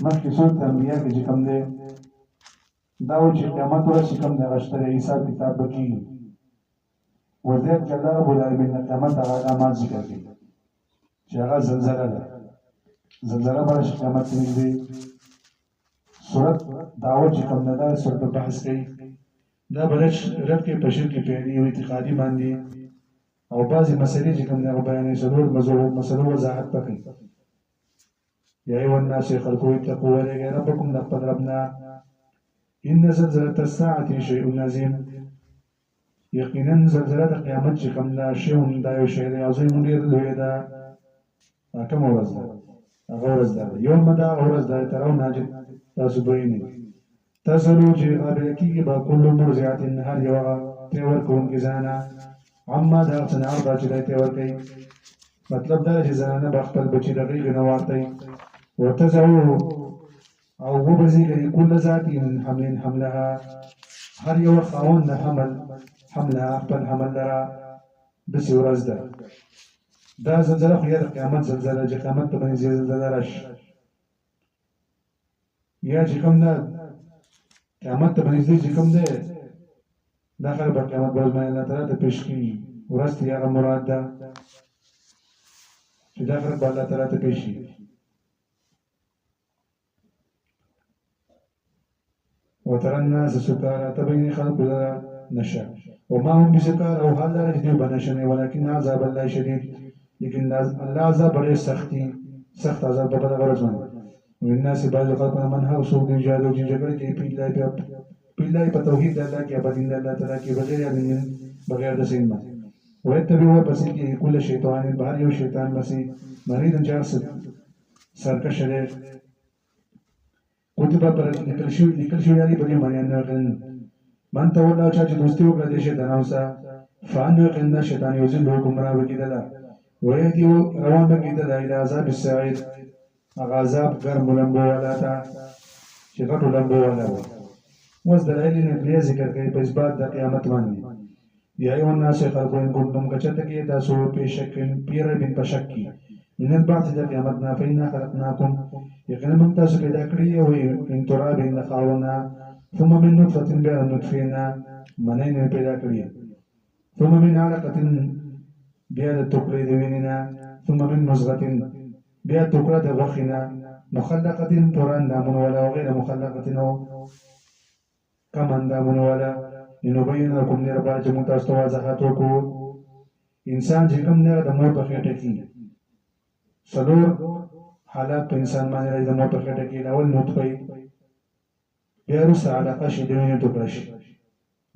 مخکې سورت انبیاء کې چې کوم دی دا و چې قیامت ورځ چې کوم دی هغه شته دی حساب کتاب به کېږي وضعیت کې الله رب العالمین د قیامت هغه علامات ذکر کوي چې هغه زلزله ده زلزله به راشي قیامت کې نږدې سورت دعوت چې کوم دی دا سورت بحث کوي دا به رد کوي په شرک فعلي او اعتقادي باندې او بعضې مسلې چې کوم دی هغه بیانوي څلور مسلو وضاحت به کوي یا ایها الناس خلقوا اتقوا ولیږئ ربکم د خپل ربنا ان زلزلة الساعة شیء عظیم یقینا زلزله د قیامت چې کوم ده شی دا یو شی دی عظیم ډېر لوی ده کومه ورځ ده هغه ورځ ده یوم ده هغه ورځ ده ترونه چې تاسو به وینئ تزلو چې قابله کېږي به کل مرضعة هر یو هغه ترې ورکوونکې زنانه عما د هغه څه نه ارضع چې دی ترې ورکوي مطلب دا چې زنانه به خپل بچي د غېږې نه وارتوي وتزعو او وبزيږي كل ذات من حمل حملها هر یو خاوند حمل حملها خپل حمل لرا داسې ورځ ده دا زلزله خو یا د قیامت زلزله چې قیامت ته باندې زلزله راشي یا چې کوم ده قیامت ته باندې چې کوم ده دا خلک به قیامت په ورځ باندې الله تعالی ته پیش کېږي ورځ ته هغه مراد ده چې دا خلک به الله تعالی ته پیش شي وترى الناس سكارى تبين خلق نشا وما هم بسكارى او حال لا يجدوا بنشن ولكن عذاب الله شديد لكن الله عذاب بڑے سخت عذاب بدل غرض والناس بعض خلق من هو سوق جادو جی جگڑ کے پیلای په توحید الله کې ابدین الله تعالی کې بغیر د سین ما ويتبعوا بس کې کل شیطان بهر یو شیطان مسیح مرید انجار سرکش لري کتبه پر لیکل شوی دی په دې باندې نه من ته ولا چې دوستي وکړه د شیطانانو سره فان وکړه شیطان یو ځل ګمراه وکیدله ويهدي روان بکیدل الى عذاب السعير عذاب ګرم لمبو ولا تا چې غټو لمبو ولا وز دلایل نقلیه ذکر کوي په اثبات د قیامت باندې یا ایو الناس خلقوا ان كنتم کچته کې تاسو په شک پیر بن پشکی من البعث د قیامت نه فینا خلقناکم یقینا موږ تاسو پیدا کړی او ان تراب ان خاونا ثم من نطفه بیا نطفینا منین پیدا کړی ثم من علقه بیا د ټوکرې د وینینا ثم من مزغه بیا ټوکره د غوښینا مخلقه توران دامن ولا غیر مخلقه نو کمن دامن ولا نبین لكم لربا چې موږ تاسو ته وضاحت وکړو انسان چې کوم نه د مور په خېټه کې څلور حالات په انسان باندې راځي د مور په خېټه کې اول نطفه بیا وروسته علقه شي د وینې ټوکره شي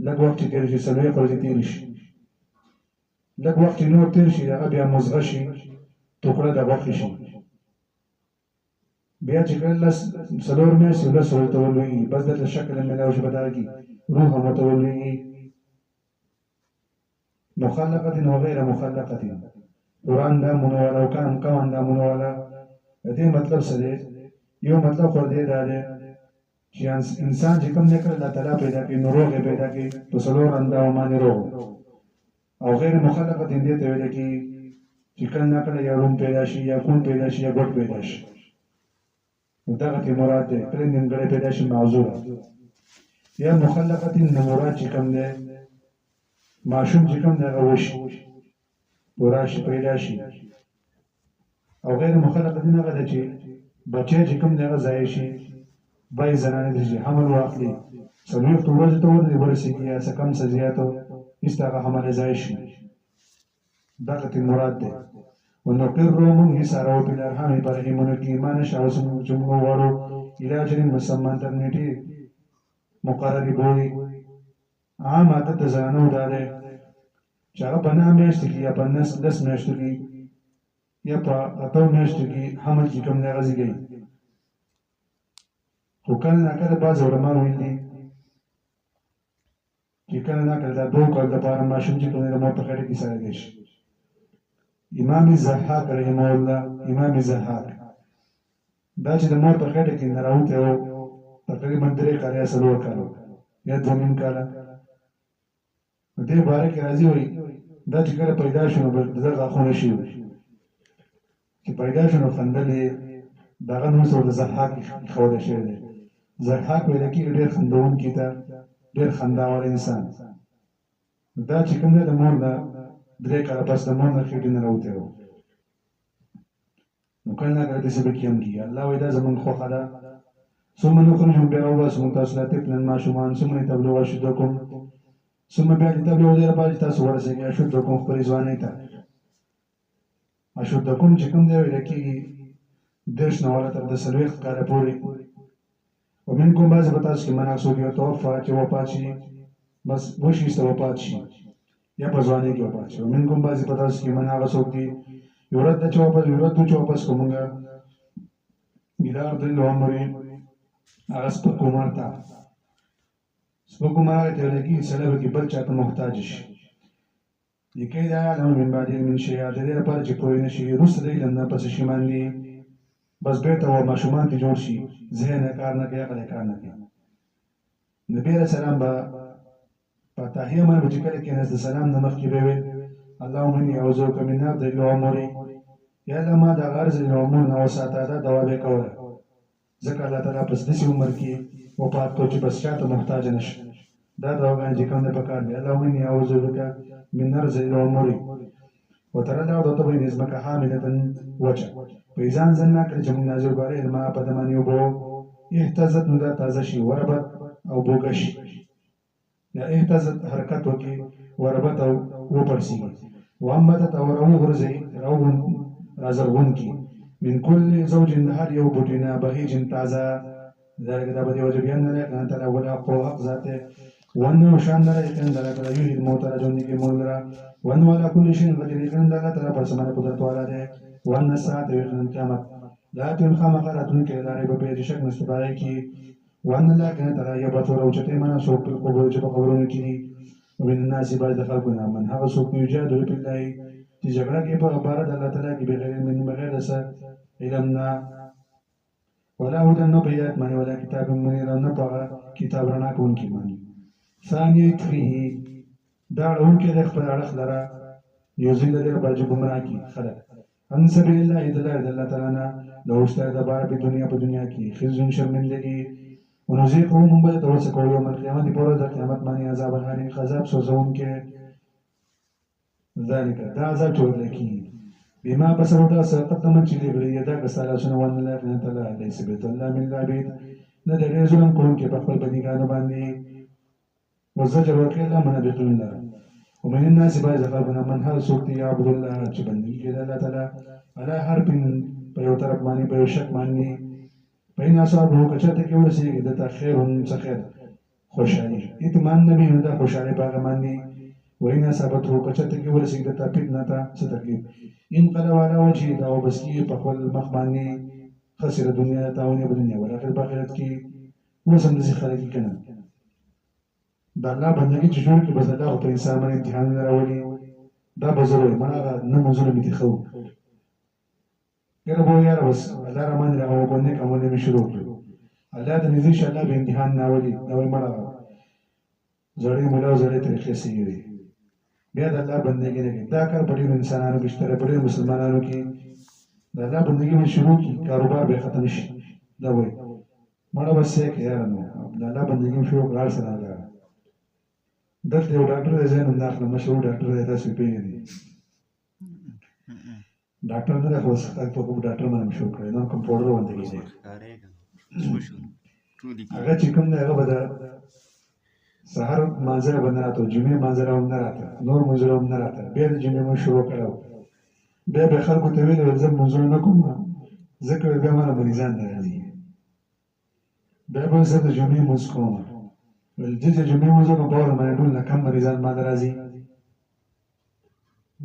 لږ وخت تېر شي څلوېښت ورځې تېرې شي لږ وخت نور تېر شي هغه بیا مزغه شي ټوکره د غوښې شي بیا چې کله څلور میاشتې لس ورځې ته ولوېږي بس دلته شکل میلاو شي په دغه کې روح هم ورته ولوېږي مخلقة وغیر مخلقة قرآن دا منوالا او کان دا منوالا دې مطلب څه دی یو مطلب خو دې دا دی چې انسان چې کوم نه کړ الله تعالی پیدا کړي نو روغ پیدا کړي په څلور انداو باندې روغ او غیر مخلقة دې ته ویل کی چې کله نه کړ یا روم پیدا شي یا کون پیدا شي یا ګډ پیدا شي دغه ته مراد ده کله نیمګړی پیدا شي معذور یا مخلقة مراد چې کوم ده معشوم چې کوم ده وشي وراشي پیدا شي او غیر مخلقة نه غدا چې بچي چې کوم ده ځای شي بای زنانه دي حمل واخلي څلور ورځې ته ورسیږي یا څه کم څه زیاتو استغه حمل ځای شي دغه ته مراد ده ونقر من حسارو په الارحام برهمونو کې ایمان شاو سمو وړو علاج مسمى ترنيټي مقرری بوي عام عادت زانو داله چې هغه بنا میاشت کې یا بنس 10 میاشت کې یا په اته میاشت کې حمل چې کوم نه راځي خو کله نه کله باز علماء ویلي چې کله نه کله دا دوه کال د پاره ماشوم چې کوم نه مو په خړې کې سره دی امام زحاق رحمه الله امام زحاق دا چې د مور په خټه کې نه راوته او تقریبا 3 کال یا 4 کال یا 2 کال دې باره کې راځي وي دا چې کله پیدا شونه به دغه غاښونه شي چې پیدا شونه خندلې دغه نوم څه د ضحاک ایښودل شوی دی. ضحاک ویل کېږي ډېر خندونکي ته، ډېر خنداور انسان. دا چې کوم دی د مور نه 3 کاله پس د مور نه خېټې نه راوتی و. نو کله ناکله داسې به کېم کېږي. الله وایي دا زموږ خوښه ده. ثم نخرجهم بیا وباسو موږ تاسو لا طفلا ماشومان ثم لتبلغوا اشدکم ثم بیا لتبلغوا دې لپاره چې تاسو ورسېږئ اشدکم خپلې ځوانۍ ته. اشدکم چې کوم دی ویل کېږي 30 نه والا تر د 40 کاله پورې. ومنکم بعضې په تاسو کې منع څوک یتوفا چې وفات شي، بس وشي وفات شي یا په ځوانۍ کې وفات شي. ومنکم بعضې په تاسو کې منع هغه څوک دي یورد چې واپس کړو موږ الی ارض العمر هغه سپک عمر ته. سپک عمر هغه ته ویل کېږي سړی به کې بل چا ته محتاج شي. لکۍ لا یعلم من بعد علم شیئا د دې لپاره چې پوه نه شي وروسته د علم نه پس شي باندې بس بېرته ماشومان ته جوړ شي، ذهن یې کار نه کوي، عقل یې کار نه کوي. نبي علیه السلام به په تحیه باندې به چې کله کېناست د سلام نه مخکې به ویل اللهم اني اعوذ بک من ارض العمر، یا الله ما دغه ارض العمر نه وساته. دا دعا به یې کوله ځکه الله تعالی په داسې عمر کې وفات کړو چې بس چا ته محتاج نه شي. دا دعاګانې چې کوم دی پکار دی اللهم اني اعوذ بک من ارض العمر وترى الارض بين ځمکه حاملة وچه فإذا أنزلنا کله چې موږ نازل کړو عليه الماء په دمانې اوبو اهتزت نو دا تازه شي وربت او بوږه شي. یا اهتزت حرکت وکړي وربت او وپړسېږي. وانبتت او راوغورځوي رازرغون کړي من كل زوج د هر یو بوټي نه بهیج تازه. ذلک دا په دې وجه بیان نه دی که تعالی ولا خو حق ذات دی وانه شان لري یقین د الله تعالی یحیی الموتى را ژوندي کوي مړه لره وانه على كل شيء قدیر یقین د الله تعالی پر څه باندې قدرت والا دی. وان الساعة یقین قیامت لا تنخم قراتون کې لارې به بې شک نشته پای کې. وان الله کنه تعالی یبعث راوچته منه څوک په قبور چې په قبرونو کې دي. ومن الناس بعض خلقنا من هغه څوک یجادل فی الله چې جګړه کوي په عبارت د الله تعالی کې بغیر من بغیر د علم نه ولا هدى نه په هدایت باندې ولا کتاب منیر نه په کتاب رڼا کوونکي باندې. ثانیه تفریح دا اړونکي د خپل اړخ لره یوزیل د باج ګمراه کی خلک ان سبیل الله د الله تعالی نه لو اشتهى د بار په دنیا کې خزي شرمندگی ونذيقهم من بعد توسكوا يوم القيامه پر د قیامت باندې عذاب الحریق عذاب سوزون کې. ذلك دا عذاب ټول کی بما بسرتا سقطم چې لري دا کساله شنو ون الله نه تعالی ليس بیت الله من العبيد نه د ظلم کوم کې په خپل بندګانو باندې وزجر وکړه من بقلنا ومن الناس بعض خلقنا من هل سوق يعبد الله چې بندګي کوي الله تعالی على حرف په یو طرف باندې په یو شک باندې پین اصحابو کچته کې ورسېږي د تخیر څخه خوشالي اطمینان نبی دا خوشالي باغ باندې وینا ثابت هو کچته کې ورسېږي د تپید نه تا څه تکلیف ان قلب على وجه دا وبسکی په خپل مخ باندې خسر دنیا تاونه په دنیا ولا په آخرت کې وسم دي خلک کنه دا الله بندګي چې جوړ کې بس الله په انسان باندې امتحان راولي. دا بزرګ مړه نه مزور می تخو یره بو یاره بس الله رحمان راو کو نه کومه می شروع کړو الله د نزي الله به امتحان راولي. دا وای مړه زړې مولا زړې طریقې سي بیا د الله بندګي نه دا کار په ډېر انسانانو کې شته په ډېر مسلمانانو کې د الله بندګي مې شروع کی کاروبار به ختم شي. دا وای مړه بس کې یاره نو د الله بندګي شروع کړل سره دلته یو ډاکټر دی زین الله خپل مشهور ډاکټر دی تاسو پیژنئ. ډاکټر نه خو څنګه په کوم ډاکټر باندې مشهور کړی نو کمپاوډر باندې کیږي هغه چې کوم دی هغه به د سحر مانځره باندې راته جمعې مانځره هم نه راته نور مانځره هم نه راته بیا د جمعې مو شروع کړو بیا به خلکو ته ویل زه مانځره نه کوم ځکه بیا مانه مریضان نه راځي بیا به زه د جمعې مونځ کوم ولجه جمعې مونځ په باور باندې ټول نه کم مریضان ما راځي.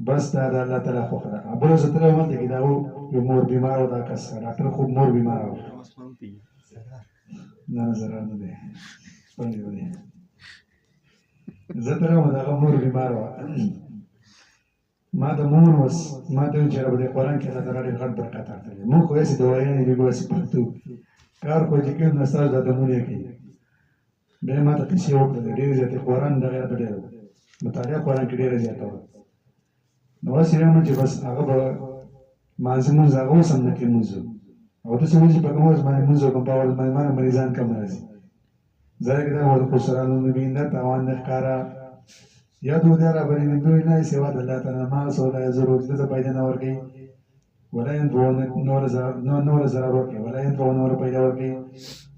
بس دا د الله تعالی خو خره ابو زه تر ومن کې دا یو مور بیمار و دا کس ډاکټر خو مور بیمار و نه زرا نه دی څنګه دی زه تر ومن دا مور بیمار و ما د مور وس ما ته چې رب دې قرآن کې دا راډي غټ برکت راځي مو خو یې دوايي نه دی ګوسې پټو کار کو چې کوم نساج د دمونه کې به ما ته کیسه وکړه ډېر زیات قرآن دغه ډېر مطالعه قرآن کې ډېر زیات و نو واسه یې چې بس هغه به مازمون زغو سم نه کې موږ او ته سمجھ په کوم ځای باندې موږ کوم په ور باندې مریضان کم راځي ځکه دا ور خو سره نو نبی نه تاوان نه ښکارا یا دوی را باندې دوی نه سیوا د الله تعالی ما سوال ضرورت ده پیدا نه ورګي ولا ينفعون نور ضرر ورکي ولا ينفعون نور پیدا ورکي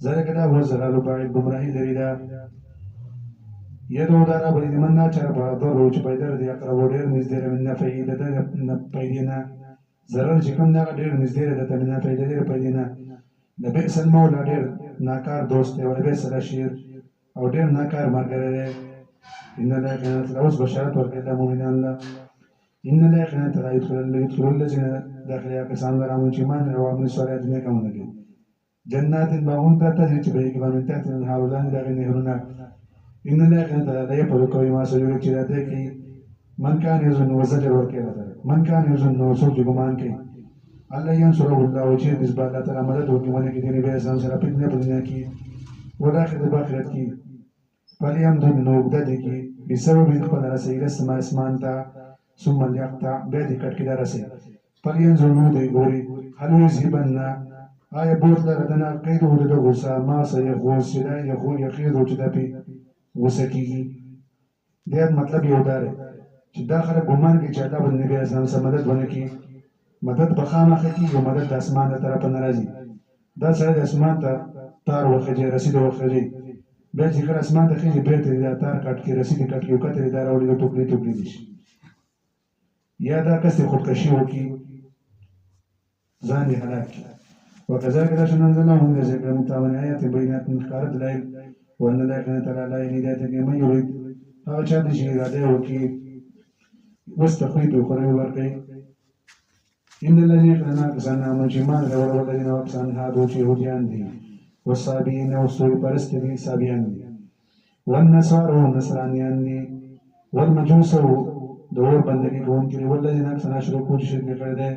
ځکه دا هو زرالو باندې گمراهي لري دا یدو دا را باندې من نه چر په دورو چې پیدا دي اقرب ډیر نږدې نه فائدې ده نه پیدا نه ضرر چې کوم دا ډیر نږدې ده ته نه پیدا ډیر پیدا نه د بئس المولى ډیر ناکار دوست دی ولې سره شیر او ډیر ناکار مرګره ده ان الله كانت لوز بشارت ورکړه مؤمنان الله ان الله كانت لا يدخل الذين داخلها كسان رامون چې مان او عمل صالحات نه کوي جنات باغون ته تجري چې به کې باندې تحت الهاولان دغه نهرونه ان الله كانت لا يفعل كل ما سيريد چې راته کې من كان يظن وزجر ورکړه من كان يظن وسوج ګمان کوي الله ينصره الله چې نسبت الله تعالی مدد وکړي ونه کې دې به انسان سره په دنیا کې وداخل د آخرت کې فلیم دون نوګد کې بسبب خپل رسېږي سما اسمان ته ثم ليقطع بعد کټ کې درسه فلینظر نو دی ګوري هل یذهبنا آیا بوت لردنا قید ولد غصه ما سيغوص لا يغو يخيد چې د پی غصه کیږي دا مطلب یو دار چې داخله ګمان کې چې الله باندې به اسلام سره مدد ونه کی مدد بخامه کی یو مدد د اسمان ته طرف ناراضي دا سره د اسمان ته تار وخجه رسید وخجه به چې کله اسمان ته خېږي به ته دا تار کټ کې رسید کټ کې وکړي دا راوړي د ټوکلي دي یا دا کس خودکشی وکي ځان یې هلاک کړي وكذلك أنزلناه من ذكر متعاون آيات بينات من خارج الليل وأن الله كان تعالى لا يهدي من يريد هذا شاد شيء هذا وكي واستخرج وخرج ورقي إن الذين كانوا كسانا من جمال والذين وكسان هادو يهوديان دي والصابين والسوء برستني سابيان دي والنصارى والنصرانيان دي والمجوس دور بندگی کون کے والذین اکثر اشرکوا شرک کړه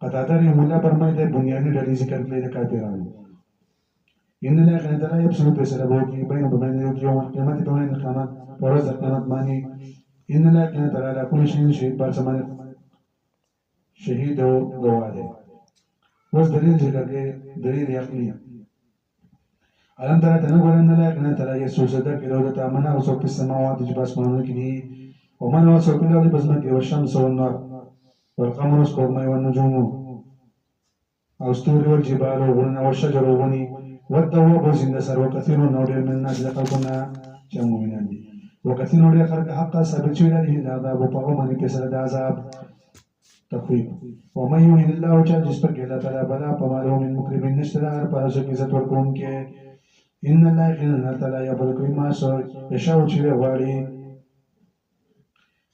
قطعه مولا فرمایي د بنیادی ډلې ذکر کړل د کافرانو ان الله كان لا يبصر بسربو کې بین بین یوم قیامت په وین قیامت ورځ قیامت باندې ان الله كان تعالی کل شی شهید پر سمانه شهید او گواه ده اوس دلیل ذکر کې دلیل عقلی الان ترى تنقل ان الله كان تعالی یسوع صدق کړه د امنا او په سماوات چې بس مانو کې دي ومن وصل في الأرض بزمك والشمس والنار والقمر والقمر والنجوم والطور والجبال والشجر والغني والدواب والزندسر وكثير من الناس لخلقنا جمع من عندي وكثير من خلق حقا ثابت شوي له العذاب وقومني كسر العذاب تخويف ومن يهن الله وجل جسبك إلا تعالى بلا فما له من مكرم نشترى فارسك عزت وركون كي إن الله يقين تعالى يبلغ ما يشاء شوي غاري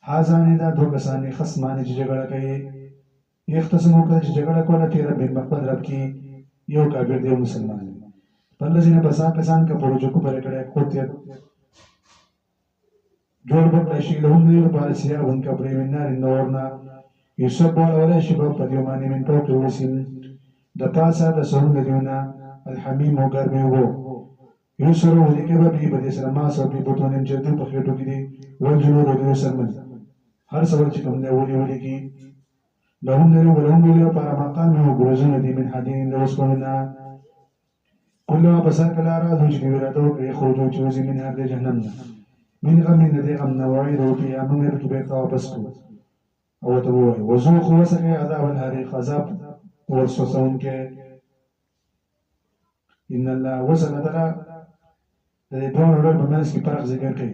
حازانه دا دو کسانی خصمانه چې جګړه کوي یختصمو کړه چې جګړه کوله تیر به مخبر رب کی یو کافر دی مسلمان دی پر لذین بسا کسان کا پړو جو کو پر کړه کوته جوړ په شي له هم نه پارسیا ان کا پرې وینار نورنا یسب ولا شباب پدیومانی من تو توسین د پاسا د سون دیونه الحمیم او ګرمه وو یوسرو لیکه به په دې سره ما سو په بوتونه جدو په خېټو کې دي ولجنو د سرمن هر سوال چې کوم دی ولي کې لهم نه ولهم له پر مقام او غوزن دي من حدين لوسکونا كلها بسر کلا را دوج کی ورته او خروج چوزي من هر جهنم من غم من ذي غم نوعيد في امر كبير واپس کو او ته وای وذوق وسکه عذاب الحريق عذاب ورسوسون کې ان الله وسن تعالی د دوه ورځې په منځ کې فرق ذکر کوي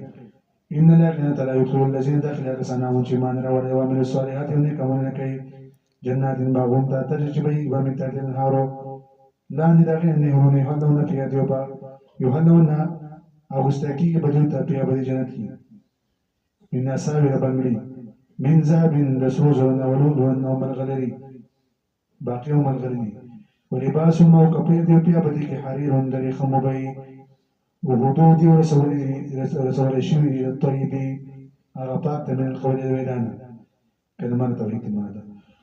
ان الله كان تعالی يدخل الذين داخل كسانهم شيمان راوړي او من الصالحات نه کومه کوي جنات باغون ته تجربه و من تحت الانهار لا ندغه نه هونه هدون فيها ديوبا يهدون اغستکی بدون ته په ابدي جنت کې من اساوي بنگړي من ذهب رسوز ولود ونوم الغلري باقي يوم الغلري ولباس ما كپي دي په ابدي کې حرير دري خمبي وحدود ورسول شوي الطيبي أغطاء من القول الويدان كلمة توحيد المعنى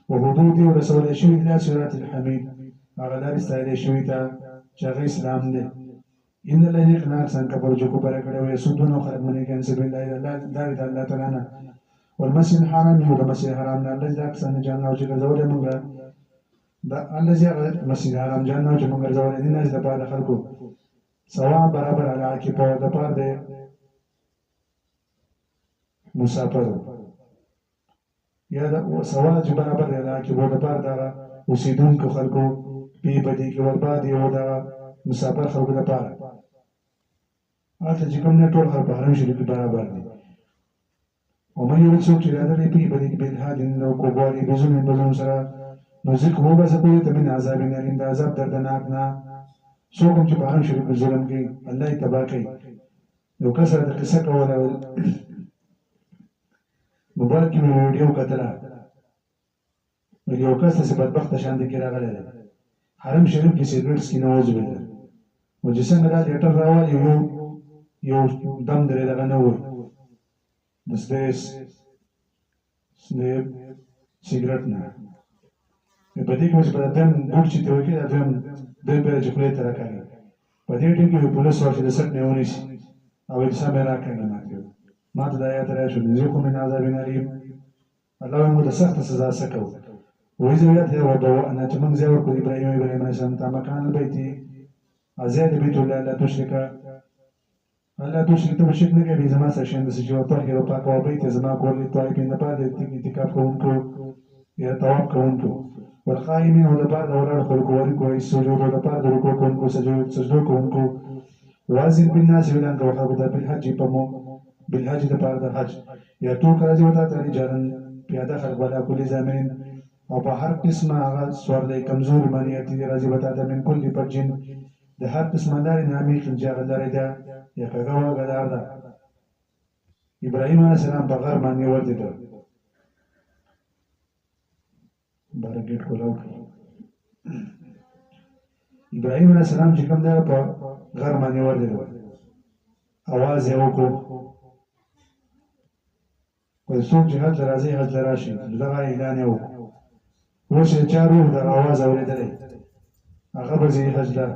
وحدود ورسول شوي إلى صراط الحميد أغلال استعيد شوي تا شغي إسلام ده إن الذين يقنع أحسن كبر جوكو بركة ويسودون وخلق من كان سبيل الله تعالى والمسجد الحرام يهود المسجد الحرام الله ذاك سن جانا وجه زوجة منغا دا الذي مسجد حرام جانو چې موږ ګرځولې دي نه د پاره خلکو ثواب برابر علا کې په د پاره د مسافر یا د ثواب برابر علا کې په د پاره د اوسیدونکو خلکو په بدی کې ورباد یو د مسافر خلکو د پاره اته چې کوم نه ټول خلک حرم شریف برابر دي او مې یو څو چې راځي په بدی کې به هادي نو کوبالي بزون سره نو ذکر هو بس کوئی تمہیں عذاب نریم دا عذاب دردناک نا سو کوم چې په حرم شریف ظلم کوي الله یې تبا کوي یو کس راته قصه کوله موبایل کې مې ویډیو کتله یو کس چې بدبخته شان دي کې راغلی حرم شریف کې سیګریټ سکي نوز بالله او چې څنګه دا لیټر راوړی یو دم درې دغه نه وای د سیګریټ نه په دې کې چې په دم ګوډ چې ته وکړې دا هم د به چې خپل تر راکړي په دې ټیم کې پولیس ورته د سټ نه ونیسي او یې سم راکړي ما ته دا یاد راځي چې زه کوم نه عذاب نریم الله مو د سخت سزا سکو وې زه یاد هر ودا انا چې موږ زه ورکو ابراهيم علیه السلام ته مکان بیتي ازاد بیت الله لا تشرک الله تشرک ته شرک نه کوي زما سره شند چې او طاهر او پاک او بیت زما کولې توای په نه پاره اعتکاف کوونکو یا طواف کوونکو والقائمين ودبار أولاد خلق وركو السجود ودبار ركوع كونكو سجود كونكو وازن بالناس ولانك وحبدا بالحج بمو بالحج دبار الحج يأتوك رجوتا رجالا پیاده خلق ولا كل زمن او په هر قسمه هغه سوار دی کمزور باندې اتي راځي وتا د من کل پجن د هر قسمه لري نامي خنجر لري دا یا کغه غدار ده ابراهيم عليه السلام په غر باندې ورته بارګټ کولاو ابراهيم عليه السلام چې کوم دی په غر باندې ورته आवाज یې وکړ کوم څوک چې حج راځي حج راشي دغه اعلان یې وکړ وشه چارو د आवाज اورېدلې هغه به زی حج لا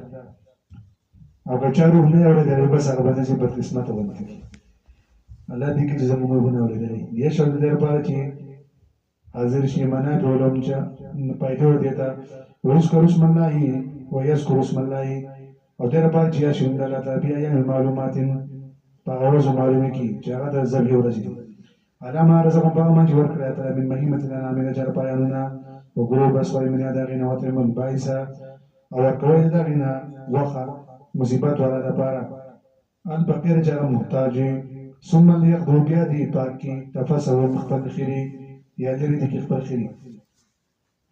او که چارو نه اورېدلې بس هغه باندې چې په قسمت باندې الله دې کې زموږ نه اورېدلې یې شول دې په چې حاضر شي معنا ټولم چې پیدا دیتا وذكر اسم الله ويذكر اسم الله او دې په چې شي الله تعالی بیا یې معلومات په اورز معلومه کی چې هغه د ذبح ورځي علامه رزق په ما چې ورکړه ته من مهمت لنا من جر پایانونه وګورو بس وای من یادغینه وته من بایسا او کوي دغینه وخه مصیبت ولا د پاره ان فقیر جره محتاج ثم ليقضوا بيدي باقي تفسوا مخفل خيري یا لري د خپل خيري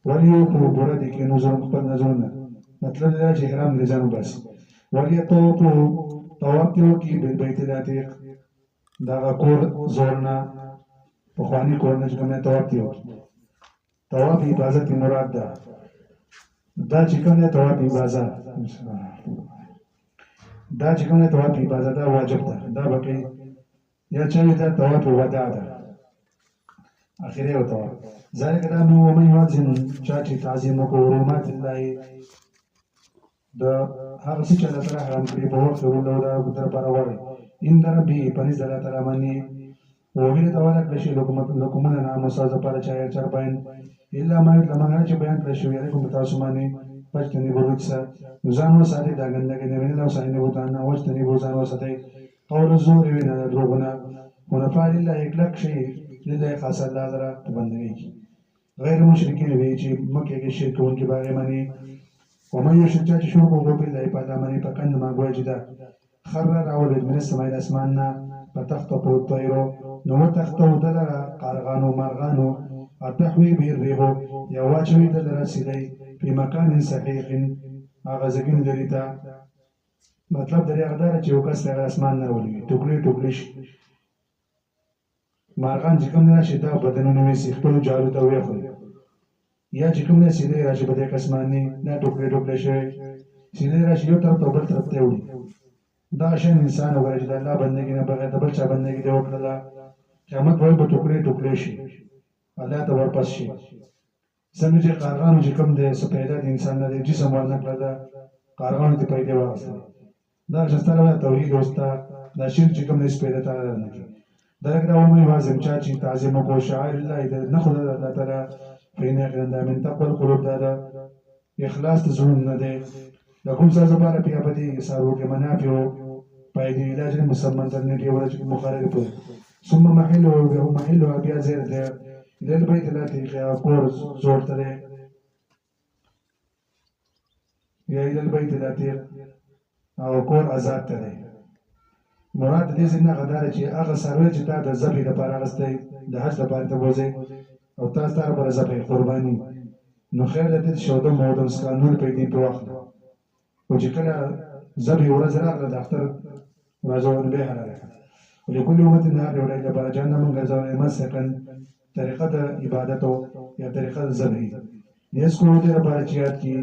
وليو په ګوره د کې نظر خپل نظرونه مطلب دا چې احرام لزانو بس ولي طواف کې د بیت العتیق دا کور زورنا په خواني کور نه کومه طواف عبادت مراد ده دا چې کومه طواف عبادت دا چې کومه طواف عبادت واجب ده دا بقي یا چې دا طواف وداع ده اخیری او طواف ذلك دا نو ومن يوازن چې تعظیم کو حرمات الله د هغه څه چې الله تعالی حرام کړی په وخت ورولو دا در پرواړي ان ربي پنځ الله تعالی باندې وګړي تعالی کړی لکومن نام ساز پر چا باین الا ما لمغه چې بیان کړی شو یعنی کوم تاسو باندې پښتني ورڅ ځان وساتي دا ګندګي نه ویني نو ساين وتان او واستني ځان وساتي قول زور ویني دروغونه ونفعل الله اکلک شي لله خاص الله درا بندګي غیر مشرکین وی چې مکه کې شرک کوونکی باندې معنی ومن يشرك شركه بالله فلا من فكن ما وجد خرر اول من السماء الاسماننا فتخطف الطير نو تخطو دلر قارغانو مرغانو اتحوي به الريح يواجه دلر سيدي في مكان صحيح اغازګین دریتا مطلب درې غدار چې وکاس له اسمان نه ولي ټوکلي مرغان چې کوم نه شي دا بدنونه وي خپل جارو ته وي خو یا چې کوم نه سیده راشي په دې قسمانی نه ټوکلي شي سیده راشي یو طرف ته بل طرف ته وړي دا شین انسان وګورئ چې الله بندګي نه بغیر د بل چا بندګي دی وکړه قیامت وای په ټوکلي شي الله ته ورپس شي څنګه چې قارغان چې کوم دې سپیدا د انسان نه جسم ورنه کړل قارغان ته پیدا واسطه دا شستره توحید اوستا دا شین چې کوم دې سپیدا ته نه کی درګه ومه وازم چې تعظیم کو شاعر الله دې نه خدای الله تعالی فإن من تقوى القلوب هذا اخلاص ته زړه نه دی لکم ساز لپاره بیا په دې سارو کې منافع فائدې علاج مسمى انټرنیټ یو ورځ مخالف ثم محله بیا زیر دی لل بیت العتیق کور زور ته دی یا الى البيت العتیق او کور آزاد ته دی مراد دې څنګه غدار چې هغه سروي چې تا د ذبح لپاره غستې د حج لپاره ته وځي او تاسو ته پر ذبح قرباني نو خیر دې شوده موډل قانون پیدا په وخت او چې کله ذبح ورځ راغله د اختر راځول به هره ولكل امه النار ولا لپاره جهنم غزاوي مسکن طریقه د عبادت یا طریقه د ذبح یذکرو دې لپاره چې یاد کی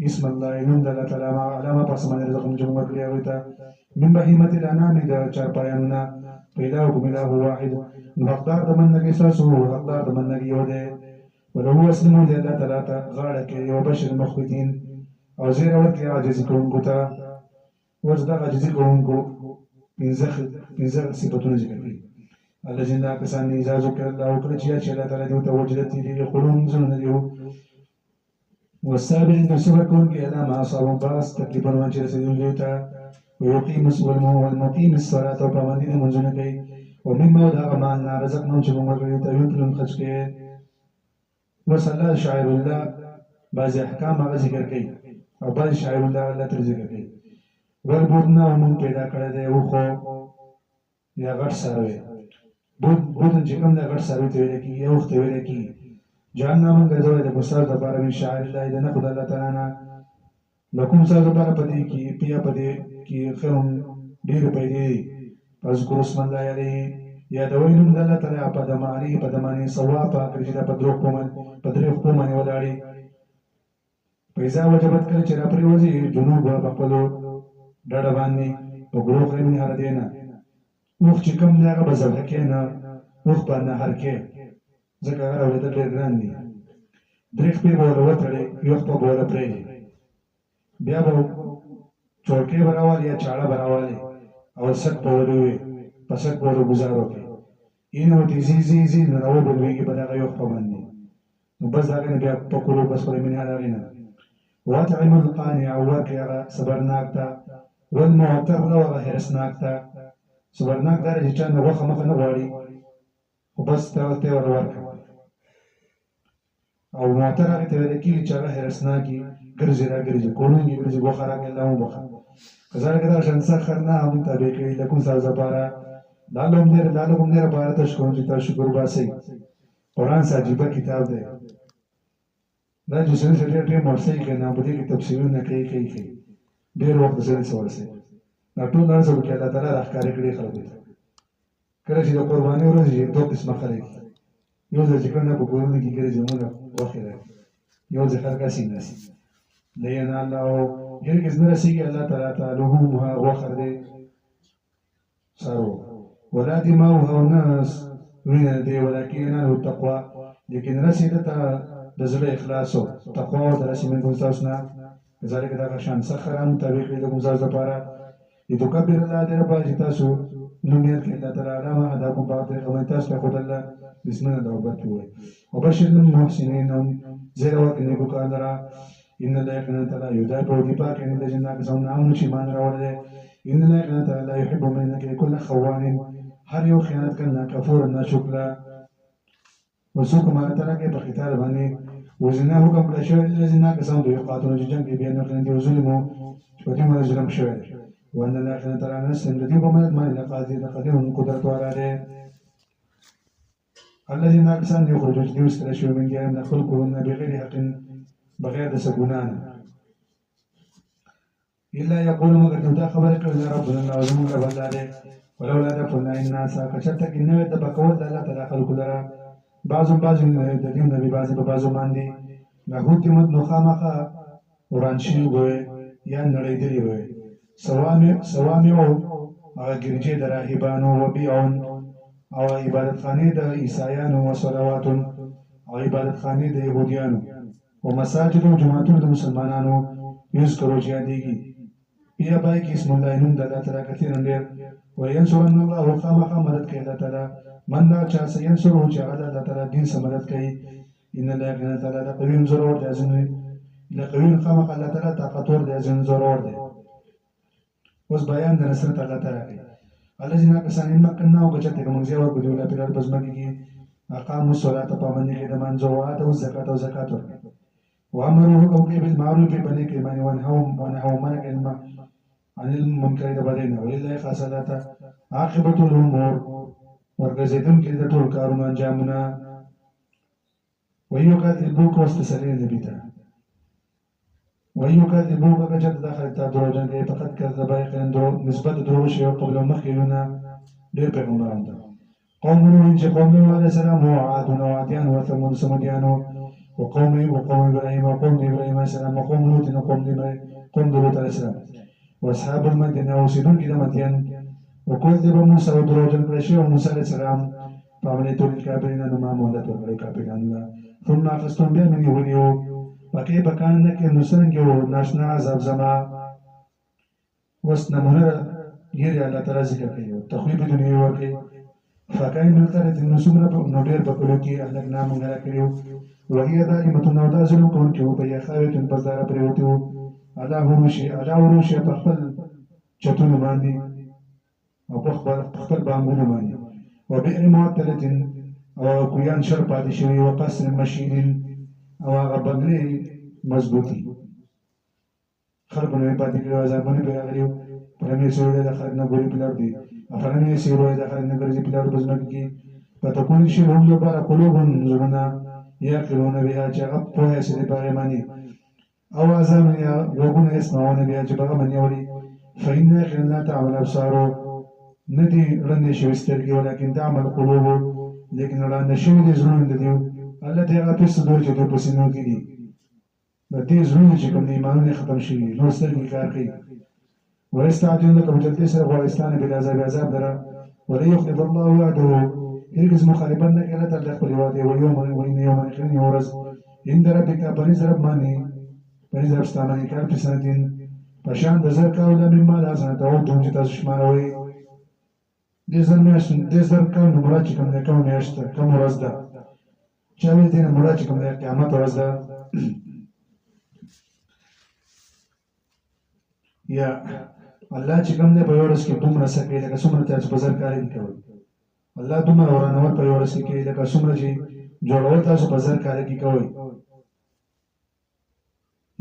اسم الله نوم د الله تعالی علامه پس باندې رزق جمع کړی او ته من بهیمه الانام د چارپایاننا پیدا او کومه واحد مقدار د منګي ساسو مقدار د منګي یو دی ولو اسلمو د الله تعالی ته غاړه کې یو بشر مخبتین او زیر ورته عاجز کوونکو ته ورته عاجز کوونکو پنځه صفاتونه ذکر کړي الذين كسان اذا ذكر الله وكل شيء الله تعالی ته وجدت دي قلوب زنه دي والسابعين سبكون إلى ما أصابهم باس تقريبا وانشر سيدون ليوتا ويقيم والمقيم الصلاة وقامدين منزنكي ومما ودع معنا رزقنا شبه مرقيوتا ينطلن خشكي وصلى شعير الله بعض أحكام هذا ذكر كي أو بعض شعير الله الله ترذكر كي والبودنا ومن پیدا کرده وخو یا غټ سروي بودن چې کوم د غټ سروي ته ویل کی یو وخت ویل کی جهنم غزوه د بصر د بار من شاعر الله د نه خدای الله تعالی نه لکم سره د بار پدې کې پیا پدې کې خیرون ډېر پیدا پس ګور اسم الله علی یا د وینم د الله تعالی په دمانی ثواب کړی دا په درو کومه ولاړی پیسې وجبت کړي چې را پریوځي جنوب په خپل ډډ باندې په ګورو کې نه هر دینه وخت چې کوم نه هغه بزل کې نه وخت باندې هر کې ځکه هغه ولې ډېر ګران دي درېخ په بوله وتړي یو په بوله پرې بیا به چورکې براوال یا چاړه براوالي او سک په ولوي پسک په ولو گزارو کې اینو دي زی نه راو بلويږي په دغه یو په باندې نو بس هغه بیا په کولو بس ولې منه راغینه واتعم القانع وکړه صبرناک تا والمعتر لو هرسناک تا صبرناک دا چې چا نه وخه مخ نه غواړي او بس ته ورکړه او معتر هغه ته ویل کېږي چې هغه هرسناکي ګرځي راګرځي کولونګي ګرځي بوخه راګي الله مو بخه کزاره کدا شانسا خرنا هم تابع کوي لکه ساز لپاره لالوم دې لپاره تاسو کوم چې تاسو شکر باسي قرآن ساجيبه کتاب دی دا چې څنګه چې ټیم ورسې کې نه بده کې تفسیرونه کوي ډېر وخت سره ورسې دا ټول نه څه کې الله تعالی راخاره کړی خلک کله چې د قرباني ورځ یې دوه قسمه خلک یو ځکه نه په کورونه کې کېږي موږ واخره یو ځکه کاسي ناس لین الله او هرګز نه رسیږي الله تعالی تعالی هم واخر دې سارو ولا دماؤها الناس من دې ولکن التقوى لیکن رسیدته د زړه اخلاص او تقوا او د رسمن ګوزاوسنا ذالک دا شان سخران تبلیغ د ګوزاوس لپاره یتکبر الله دې رب تاسو نومیر کې الله تعالی ما ادا کوم په کوم تاسو ته خدای بسم الله توبه وي وبشر المحسنين زیر وقت نیکو کاندرا ان الله تعالی یدافع دی پاک ان الذين كسبوا امن شي مان راوړل ان الله تعالی يحب من كل خوان هر یو خیانت کنا کفور نه شکلا وسوک ما تعالی کې په خطر باندې وزنه حکم کړی شو الذين كسبوا يقاتلون جنگ کې بیان کړي دي ظلمو په دې باندې ظلم شوی وان الله تعالی نسل دې په مدد باندې قاضي د قدرت قدرت وراله الذين كسبوا يخرجون جنوس کړي شو من جام خلقهم بغیر حق بغیر د سګونان الا يقول مگر دا خبره کوي ربنا العظیم ربنا ولولا دفعنا الناس كشتك انه تبقوا الله تعالی خلق لرا بعض د دې نبی بعض په بعضو باندې نهوت مت نوخامخه ورانشي وي یا نړۍ دی وي سوامي او هغه ګرځي د راهبانو و بيون او عبادت خانه د عیسایانو او صلوات او عبادت خانه د يهوديانو او مساجد او جماعتونو د مسلمانانو یذکرو چې دیږي بیا پای کې اسم الله نوم د الله تعالی کثیر ډېر وینصرن الله وقامه مدد کوي الله تعالی من دا چا سینصرو چې الله تعالی دین سره مدد کوي ان الله تعالی د قوی ضرورت ازنه لقوي خامخ الله تعالی طاقتور دی زنزورور دی اوس بیان د نصرت الله تعالی کوي الذين كسان مكناهم بچته کوم ځای ورکړي ولا پیرال بزمګي کې اقاموا الصلاه پابندي کې د منځو وات او زکات او زکات ورکړي وامروا حکم کوي بالمعروف باندې کې باندې ونهوا من کلمه عن المنکر د بدین ولله خاصه عاقبه الامور ورګزیدون کې د ټول کارونو انجامونه ويكذبوك واستسلين لبيتا ويكذبوك كجد داخل تدروجن كي فقد كذب يقين درو نسبة دروش قبل مخيلنا دير پیغمبران دا قوم نوح قوم نوح عليه السلام وعاد وعديان وثمود سمديان وقوم إبراهيم وقوم إبراهيم عليه السلام وقوم لوط وقوم لوط عليه السلام وأصحاب المدينة وسيدون كده مدين وكذب موسى ودروجن كرشي وموسى عليه السلام فعملت للكافرين أنما مهلت للكافرين ثم أخذتم بها من يوليو وكيف كان لك نسرنجو ناشنا عذاب زما وسنمهر يري على ترازك كيو تخويب دنيا وكي فكاين من قرية النسمرة نودير بقلوكي أنك نامن على كيو وهي دائمة نودا زلو كونكيو بيا خاوة بزدار بريوتيو على هروشي بخبل چتون ماندي أو بخبل بامون ماندي وبئر معطلة أو كيان شربات شوي وقصر مشين أو غبغلي مضبوطي خلقنا يباتي كيلو عذابوني بيغليو فلم يسيروا إذا خلقنا بوري بلار دي أفلم يسيروا إذا خلقنا برزي بلار بزمكي فتكون شيرهم لبارا قلوبهم زرنا يأكلون بها جغب بوها سيدي باغماني أو عذاب وقون يسمعون بها جبغ من يولي فإن أخيرا لا تعمل أبصاره ندي رن شوسترقي ولكن تعمل قلوبه لكن رن شوي زرون ديو التي أغطي صدور جدو بسنو كدي بدي زرون جكم إيمانون ختم شوي نوسترقي كارقي ويستعجلون لك بجلد سر وإستان بالعذاب عذاب درا ولا يخلف الله وعده إلقز مخالبا لك لا تلدخ بالواده وإن يوم الخير يورز إن ربك بنز رب ماني بنز رب ستاماني كان في سنة فشان دزر كاولا مما لا سنة تعود جتا شماروي دزر كاو نمراجي كم ده كاو نيشتا كم ورزدا چاوي تين مراجي كم ده قيامت ورزدا یا الله چې کوم نه په ورس کې دومره سکه لکه څومره تاسو بازار کاری کوي الله دومره ورانور په ورس کې لکه څومره چې جوړول تاسو بازار کاری کوي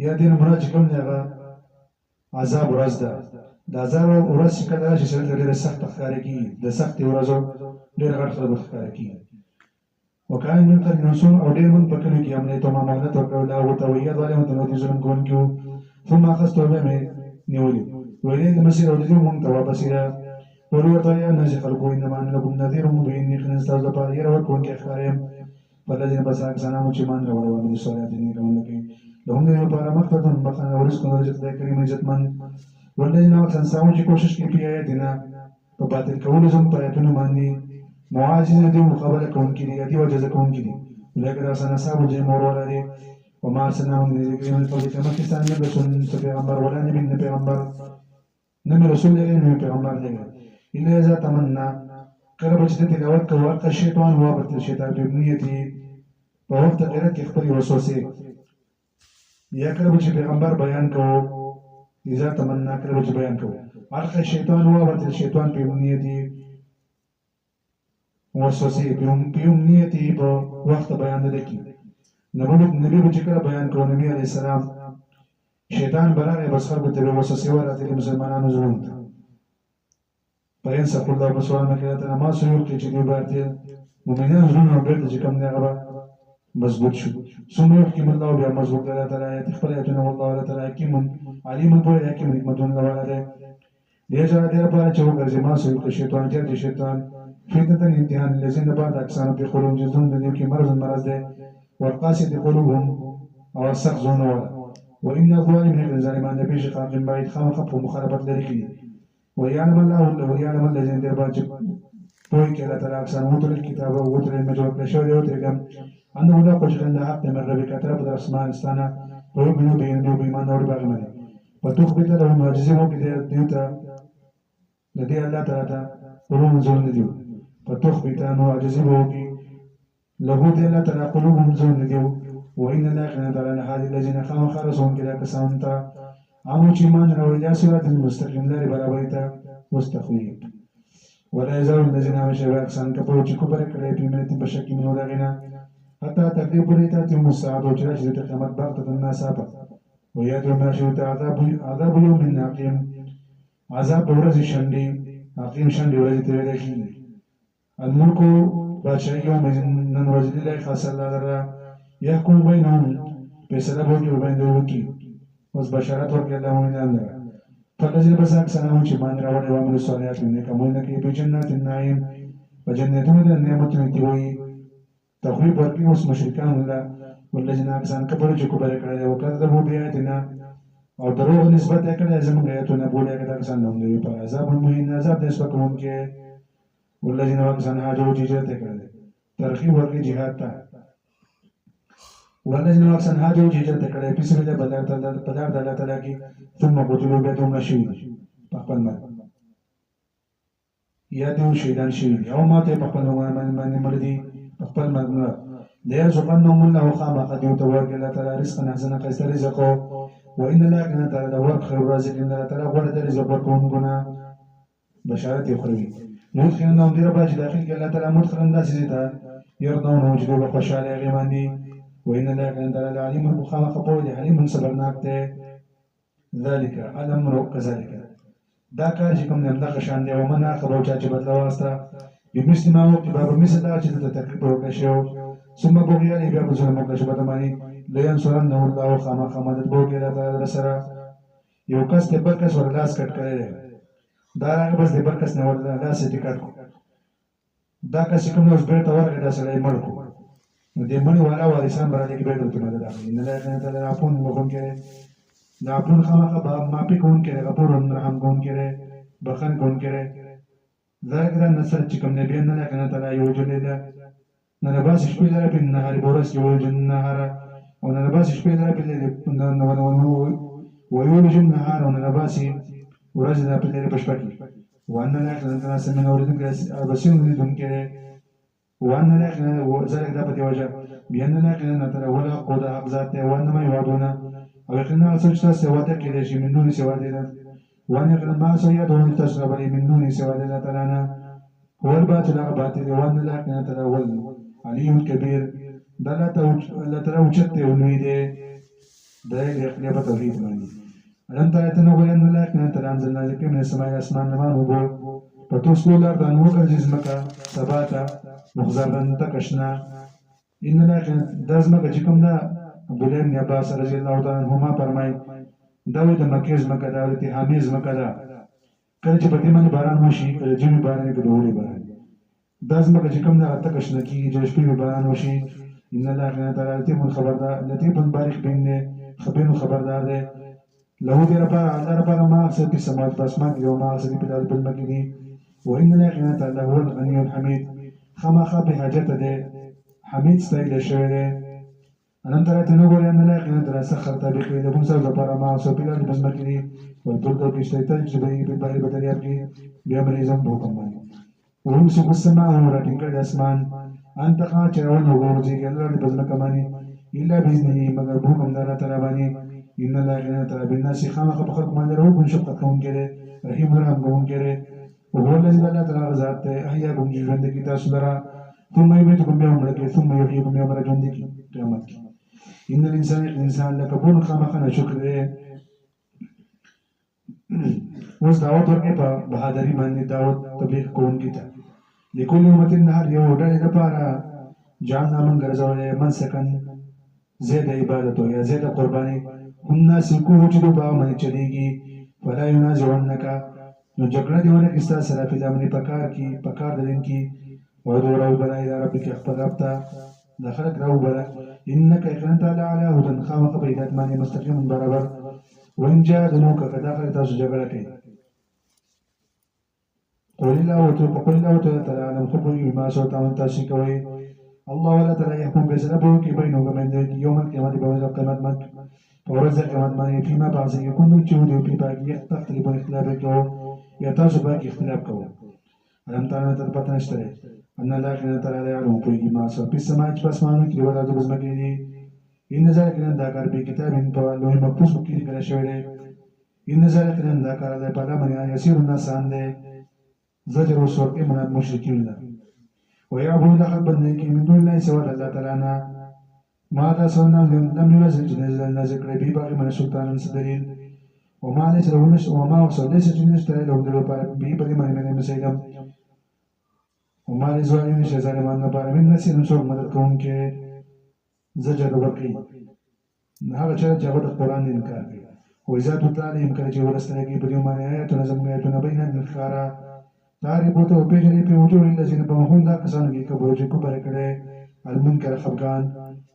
یا دین مراد چې کوم نه عذاب ورځ ده د عذاب ورځ چې کله چې سره ډېر سخت ښکاري کی د سخت ورځو ډېر غټ خبر ښکاري کی وکای من تر نوسو او ډېر من پکې کې هم نه ته ما مهلت ورکول او ته ویل ولې مو ته ظلم کوونکو ثم اخذت به نيولي وإليه المسير ولدهم منتوى بصيرا ولورطا يا الناس خلقوا إنما أن لكم نذير مبين خنز تازد بارير وكون كأخبارهم فالذين بساك سنامو چمان لولا ومن الصلاة إنك من لكي لهم دين بارا مقتدن بخان ورزق ورزق ذا كريم عزت من والذين وقت سنساو چی کوشش کی پی آیتنا فباطل كونزم پایتون ماندی معاجزين دي مقابلة كون كدي يدي وجزا كون كدي ولكن أصلا سابو جي مورورا دي وما أرسلناهم من ذكر من قبلك ما كان نبي رسول پیغمبر ولا نبي پیغمبر نبي رسول نبي پیغمبر لگا إلا إذا تمنى قرب جد تلاوت کو وقت الشيطان هو برت الشيطان بنيتي ووقت قرأت يخبر وسوسه يا قرب جد پیغمبر بیان کو إذا تمنى قرب جد بیان کو ألقى الشيطان هو برت الشيطان بنيتي وسوسه بنيتي بوقت بیان دکی نبی بچکر بیان کرو نبی علیہ السلام شیطان براغه بس خلق تبه وسوسه ورته مسلمانانو زون پاین سپور دا بسوال مکرات نماز یو کې چې دی بارته مؤمنان زون او بیرته چې کوم نه غوا مضبوط شو څومره حکم الله بیا مضبوط الله تعالی تخبر ایتونه والله تعالی حکیم علیم په حکیم حکمتونه غواړي دې ځای دې په چې وګرځي ما سوي ته شیطان چې شیطان فتنه امتحان لذین بعد اکثر په خلون جزون د دې کې مرض ده والقاسد قلوبهم أو السخزون وإن الظالمين من ظالمان نبي شقاق بعيد خامخ مخالفة لركني ويعلم الذين درباج بويك لا ترى أكثر وطل الكتاب وطل المجوة لشوري وطلقم أنه لا قجر أن حق من ربك ترى بدر اسمان استانا ويؤمنوا بهم بإيمان نور باغمني وتخبت لهم وجزموا كده ديوتا لدي الله تعالى قلوب زون ديو فتخبت أنه وجزموا له دي الله تعالى قلوبهم زون ديو وإن الله كان تعالى لهذه الذين خاموا خرسون كلا كسانتا عمو چیمان رویدا صراط المستقیم لري برابرتا مستقیم ولا يزال الذين آمنوا أحسن كفروا كبر كره في منة بشك من وداغنا حتى تقريب تأتيهم الساعة وجرى شدة قيامت بغتة الناس ويأتي من شدة عذاب يوم عقيم عذاب ورز شندي عقيم شندي ورز تبدأ الملك بادشاہ يوم من وجد الله خاص الله درا يحكم بينهم فيصلى بوكي وبين دوكي وز بشارات ورقي الله من الله فالذين بساك سنهم شمان راوان وعمل الصالحات منك أمولنك بجنات النعيم وجنتهم النعمة نتوي تخويب ورقي وس مشركان الله والذين أكسان كبروا جكو بركة وكذبوا بآياتنا أو دروغ نسبة كده زمن آياتنا بولا كده أكسان لهم دي عذاب المهين عذاب نسبة كون كي والذين أكسان هاجروا جيجرة كده ترخيب ورقي جهاد تا والذين أكسان هاجروا جيجرة كده في سبيل بدار الله تعالى ثم قتلوا بيدهم شهيد بقبل مات ياتوا شهيدان شهيد أو مات بقبل من مردي بقبل مات لا يرزقنهم الله خام قد يتوارك الله تعالى رزقا حسنا قيست رزقه وإن الله كان تعالى لورق خير رازق الله تعالى ورد رزق بركهم قنا بشارة أخرى ندخلنهم دير باج داخل الله تعالى مدخل الناس زيتا يرضون وجدوا بخشال غيماني وإن الله كان تعالى عليم البخام خبول عليم صبرناك ذلك الأمر كذلك دا کار چې کوم نه دغه شان دی او منه خبرو چې بدلا واسطه بمثل ما وقت باب مثل دا چې ته تکلیف وکړو ثم بغي عليه باب ظلم وکړو په دماني لينصرنه الله خامخ مدد بوګی راته سره یو کس ته بل کس ورلاس کټ کړی دا هغه بس د بل کس نه ورلاس ټیکټ دا کس کوم اوس بیرته ورغی دا سره مړ کو نو دې مړ والا وارثان برابر کې بیرته ته مدد راغلی نه لای ته راپون وګون کې لابون خامخ معافي کون کې غفور رحم کون کې بخن کون کې ذاك دا نصر چې کوم نبی نه کنه تعالی یو جلې ده نه باس شپې لري په نهار بورس یو جنهار او نه باس شپې لري په ويولج النهار او نه باس ورځ نه په لري پښپکی وان نه کنه تعالی سمنه اوریدل کې بسین دې کې وان نه کنه ذلك دا په دی وجه بیا نه کنه تعالی ولا قد ذات وان ما يوادونه او يقينا أصلشتا سواده كده من دون سواده وأن يقينا ما سيدون تشرب لي من دون سواده تلانا هو الباطل باطل وأن لا كنا تلاول علي الكبير ده لا تلوجت ونويده ده يقلب توحيد ماني ألم تأتنا أن لا كنا تلانزلنا لك من السماء الأسمان نما نبو فتوسلو الأرض أن وقع جسمك ثباتا مخزرا تكشنا إن لا كنا دازمك جكم ده عبدالله بن عباس رضی الله تعالی عنہما فرمایي دا د مکه زمکه دا د تهامي زمکه دا کله چې په دې باندې باران وشي کله چې باران کې دوړي باران دا زمکه چې کوم نه اته کښنه کیږي چې شپې باران وشي ان الله تعالی لطیف خبردار لطیف بارک بینه خبردار ده له دې لپاره الله رب ما اکثر په سماوات په اسمان کې او ما اکثر په دال په مکه دي وان الله تعالی هو الغني الحمید خامخا به حاجت ده حمید ستایل شوی ده ألم ترى تنقول أن لا يقين ترى سخر تابق لكم سوف برا ما سوبيلا لبزمكني والبرد كيشتيتاج جبهي بالبحر بطريقي بأمر إذن بوكمان وهم سوق السماء وراتين كد أسمان أن تقع ترون وغورزي كلا لبزمكماني إلا بإذنه مگر بوكم دارا تراباني إن لا يقين ترى بالناس خامخ بخلق من له بن شقة كون كده رحيم رحم كون كده وهو الذي لا ترى غزات أحياكم جيفان دكي تاسولرا ثم يبيتكم يوم لك ثم يحييكم يوم رجون دكي قيامتك إن الإنسان لكفور خامخنا شكر وز دعوت ورقبا بهادری باندې دعوت تبلیغ کون کیتا لكل أمة النهار یو ډلې لپاره جان نامن ګرځولې من سکن زید عبادت یا زید قربانی هم ناس کو چې دوه باندې چلیږي فلا ينازعنك نو جګړه دیونه کیستا سره په دامن پکار دلین کی ودور او بلا الى ربك خپل ربتا دخلك راو بلا إنك إخلنت على هدى خامق بيدات ماني مستقيم برابر وإن جادلوك كداخل تاسو جبلك قل الله تعالى أعلم خبري بما سوى تعمل تاسي كوي الله ولا ترى يحكم بسلبك بينه وبين ذلك يوم القيامة بوزا قيمة مك فورز القيامة ماني فيما بعض يكون الجهود في باقي تختلف اختلافك يتاسو باقي اختلافك ألم تعالى تربطنا اشتري أن الله كان تعالى يعلم كل ما سوى في السماء بسمانك ولا تبزمكني ان ذلک دا کار به کتاب په لوح محفوظ کې لیکل شوی دی ان ذلک دا کار د په لمن یسیر الناس اند زجر وسوق من المشرکین ويعبدون حبا من دون الله سوى الله تعالى ما تاسونا لم ينزل نزل به باقي من سلطان دليل وما ليس له وما وصل ليس جنس له دليل به باقي من مسيلم وما لزوالين شزار ما نبار من نسي نسوق مدد كون کے زجر وقي هذا چرا جواب القرآن انکار کی وإذا تتلى عليهم كان جواب استلقي بديومان آيات نزل آياتنا بين الخارا تعرفوا توبيجني في وجوه الذين بمهون ذاك سانگي كبروج كبر کړي المنکر خفقان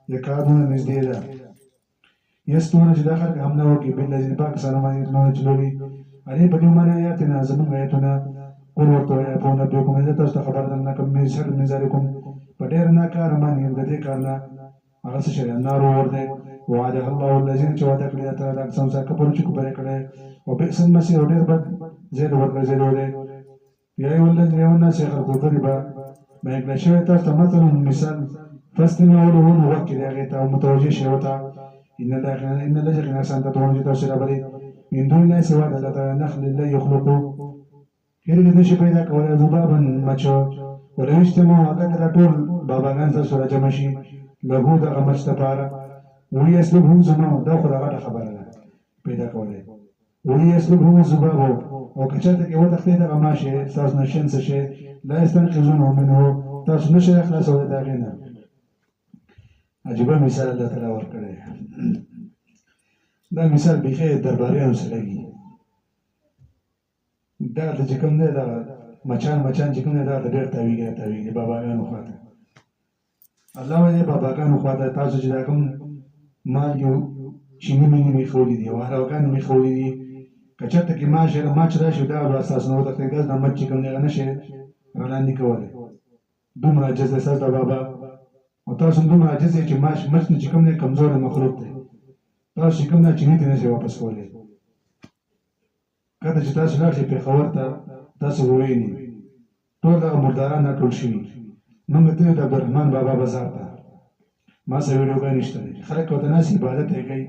يكادون نزديدا يستون جداخل هم نو کې بل الذين پاکستان باندې نو چلوي علي بديومان آياتنا زمون آياتنا قل ورته يكون بكم اذا تستخبرنا كم من شر من ذلكم پډېرنا کار باندې د دې کارنا هغه څه نار ورده وعده الله الذين جواد کړی ته دا څنګه کبروج كبر کړي او به سن مسي ډېر بد زید ورکړي زید يا أيها الذين آمنوا خلقوا ضربا ما يكلشوا تحت مثل مثال فاستمعوا له وكل يغيتا ومتوجه شوتا إن الذين الناس أن تدعون جدا وسرابري من دون الله سوى ذلك نخل الله يخلقوا كيري قد شبيدك ولا ذبابا مچو ولا يجتمعوا وقدر طول بابا غانسا سورة جمشي له دغ مجتبارا ويسلبهم زمان داخل غدا خبرنا بيدك ولا ويسلبهم زبابه وكشاتك يوضح تيدا غماشي تاس نشين سشي لا يستنقذونه منه تاس نشي اخلاص ولا داغينا عجيبا مثال الله تعالى ورکړي دا مثال بخیر درباریانو سره لګي دا چې کوم نه دا مچان چې کوم نه دا ډېر تاویږي باباګانو خواته الله دې باباګانو خواته تاسو چې دا کوم مال یو چینی مې خولې دي او هغه مې خولې دي کچته کې ماچ راشي دا له اساس نو د څنګه د مچ کوم نه نشي وړاندې کوله دومره عجز اساس د بابا او تاسو دومره عجز چې مچ نه کوم نه کمزور مخلوق دی تاسو کوم نه چې نه نشي واپس کولای کله چې تاسو لاړ شئ په خبر ته تاسو وویني ټول د مرداران ټول شي موږ ته د عبدالرحمن بابا بازار ته ما سره ویډیوګان نشته خلک وته ناس عبادت کوي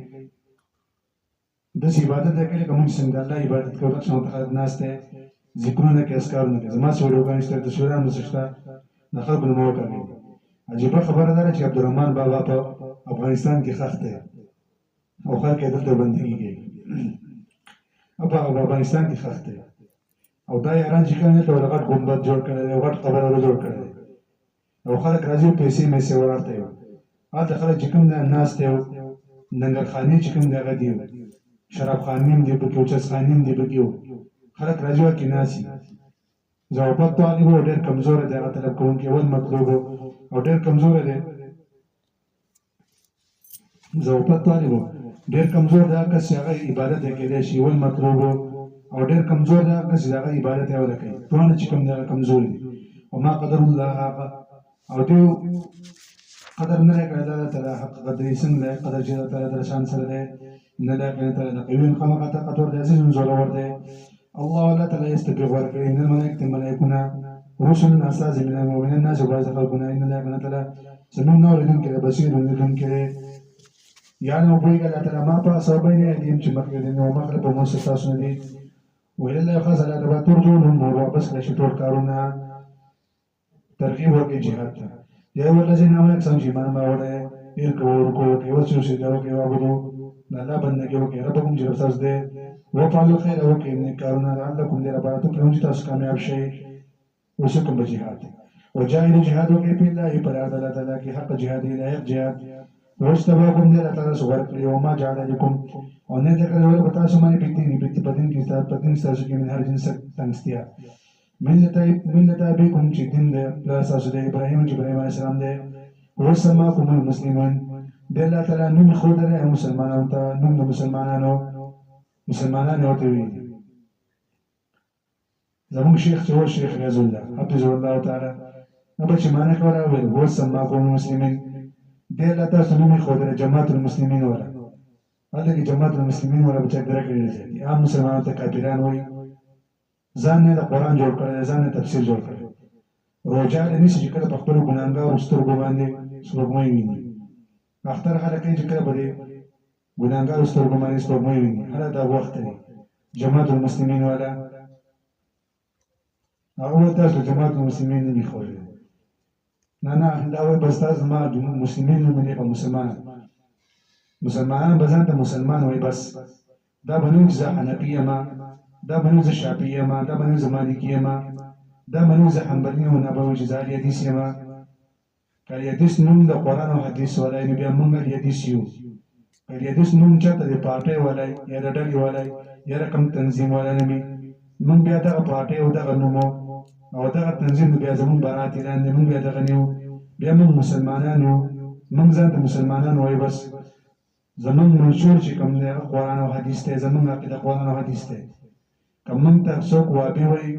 د عبادت کوي کوم څنګه الله عبادت کوي څنګه ته ناس ته ذکرونه کې اسکارونه کوي زما سره ویډیوګان نشته د شورانو سشته د خلکو نو کوي عجیب خبره ده چې عبدالرحمن بابا په افغانستان کې خخته او خلک یې دلته بندګي کوي په افغانستان کې خخته او دا یاران چې کنه ته ولغت ګمبد جوړ کړي او غټ خبره جوړ کړي او خلک راځي پیسې مې سي ورته یو هغه خلک چې کوم ناس ته ننګر خاني چې کوم دغه دی شراب خانیم دی په کوچس خانیم دی په کېو خلک راځي کې ناسي ځواب طالب ډېر کمزور دی هغه طلب کوونکی ول مطلوب او ډېر کمزور دی ځواب طالب ډېر کمزور دی که هغه عبادت کوي شي ول مطلوب او ډېر کمزور دی که هغه عبادت یې وکړي ټول چې کوم دی کمزور دي او ما قدر الله او ته قدر نه کړی دا تعالی حق قدر څنګه قدر چې تعالی در شان سره دی نه دا کنه تعالی قوین خلقته قدر د عزیز زوړ دی الله لا تعالی استغفار کوي ان الملائکه رسل اساس من المؤمنين الناس وبعض خلقنا ان الله تعالی سمون نور دین کې بصیر دین کې یعنی او په کله تعالی ما په سبب نه دي چې مخکې دین او مخکې په مؤسساتو نه دي ویل الله خاص الله تبارک ترجون نور واپس کړی ټول کارونه ترغیب ورکړي jihad ته یا ولذین امنوا څنګه ایمان ما وړه یل کو کې وسو شي دا کې وابدو الله بندګي وکړي ربکم چې تاسو دې وفعلوا خير وکړي نه کارونه لعلکم لرباتو کې چې تاسو کامیاب شئ وسکم به jihad وجاهد جهاد وکړي په الله پر الله تعالی کې حق jihad دی لایق jihad واستباكم دې تعالی سو ورکړي او ما جعل لكم او نه دې کړو په تاسو باندې پېتی پدین کې تاسو پدین تاسو کې من هر جنس تنګستیا ملت ابيكم چې دین دې تاسو د ابراهيم علیه السلام دې وسماكم المسلمون دې الله تعالی نوم خو درې مسلمانانو ته نوم د مسلمانانو ته وی زموږ شیخ چې و شیخ رضی الله حفظه الله تعالی نو چې معنی کوله ویل وسماكم المسلمين دې الله تاسو نوم خو درې جماعت المسلمین ولا هغه کې جماعت المسلمین ولا بچا درکړي دي عام مسلمانانو ته کافران وایي ځان نه د قرآن جوړ کړی ځان نه تفسیر جوړ کړی روجا دې نشي چې کله په خپل ګناهګار سترګو باندې سپوږمۍ ویني اختر خلک چې کله به د ګناهګارو سترګو باندې سپوږمۍ ویني هله دا وخت دی جماعت المسلمین والا هغه تاسو جماعت المسلمین نه دي ښودلی نه دا وایي بس تاسو زما مسلمین نومېږي په مسلمانان به ځان ته مسلمان وایي بس دا به نه وي چې زه حنفي یم دا به نه وي زه شافعي یم دا به نه وي زه مالکي یم دا به نه وي زه حنبلي یم نه به وي چې زه اهل حدیث یم که اهل حدیث نوم د قرآن او حدیث والی نو بیا موږ اهل حدیث یو اهل حدیث نوم چاته د پارټۍ والی یا د ډلې والی یا د کوم تنظیم والی نه وي موږ بیا دغه پارټۍ او دغه نوم او دغه تنظیم نو بیا زموږ برات اعلان دی موږ بیا دغه نه یو بیا موږ مسلمانان یو موږ ځان ته مسلمانان وایو بس زمون منشور چې کوم دی قرآن او حدیث ته زمون عقیده قرآن او حدیث ته که موږ ته څوک وابي وایي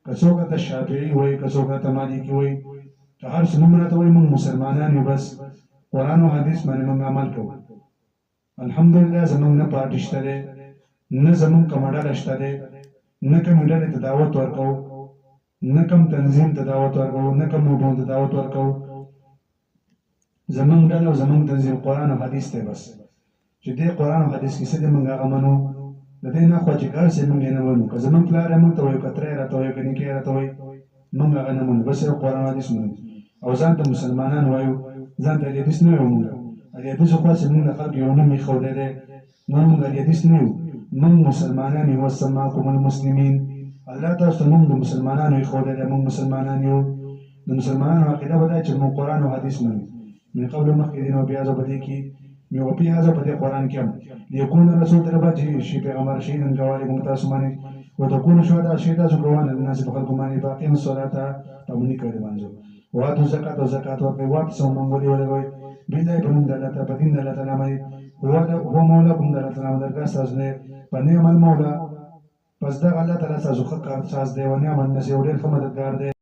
که څوک ته شافعي وایي که څوک ته مالکي وایي که هر څه نوم راته وایي موږ مسلمانان یو بس قرآن او حدیث باندې موږ عمل کوو الحمدلله زمون نه پارټي شته دی نه زمون کومه ډله شته دی نه کومې ډلې ته دعوت ورکوو نه کوم تنظیم ته دعوت ورکوو نه کوم موضوع ته دعوت ورکوو زمون ډله او زمون تنظیم قرآن او حدیث ته بس چې دې قرآن او حدیث کې څه دې موږ هغه منو د دې نه خوا چې هر څه موږ یې نه منو که زموږ پلار یې موږ ته وایي که تره یې راته وایي که نیکه یې راته وایي موږ هغه نه منو بس یو قرآن او حدیث منو او ځان ته مسلمانان وایو ځان ته اهل حدیث نه وایو موږ اهل حدیثو خوا چې موږ د خلکو یو نوم ایښودی دی نو موږ اهل حدیث نه یو موږ مسلمانان یو وسماکم المسلمین الله تاسو ته موږ د مسلمانانو ایښودی دی موږ مسلمانان یو د مسلمانانو عقیده به دا چې موږ قرآن او حدیث منو من قبل مخکې دي نو بیا زه په دې کې وفي هذا بدي القرآن كم ليكون الرسول تربته شيء پیغمبر شيء نگوالی متاسو مانی وتكون شهداء شهدا زګوان الناس په خلکو باندې باقیم الصلاه پابندي کړی باندې واتو زکات او زکات ورکوي وات سو منګولي ولګوي بيځای په نوم د الله تعالی په دین د الله تعالی باندې هو مولا کوم د الله تعالی درګه ساز نه پنه عمل مولا پس دا الله تعالی تاسو خو کار ساز دی ونه من نسی وړل کوم مددگار دی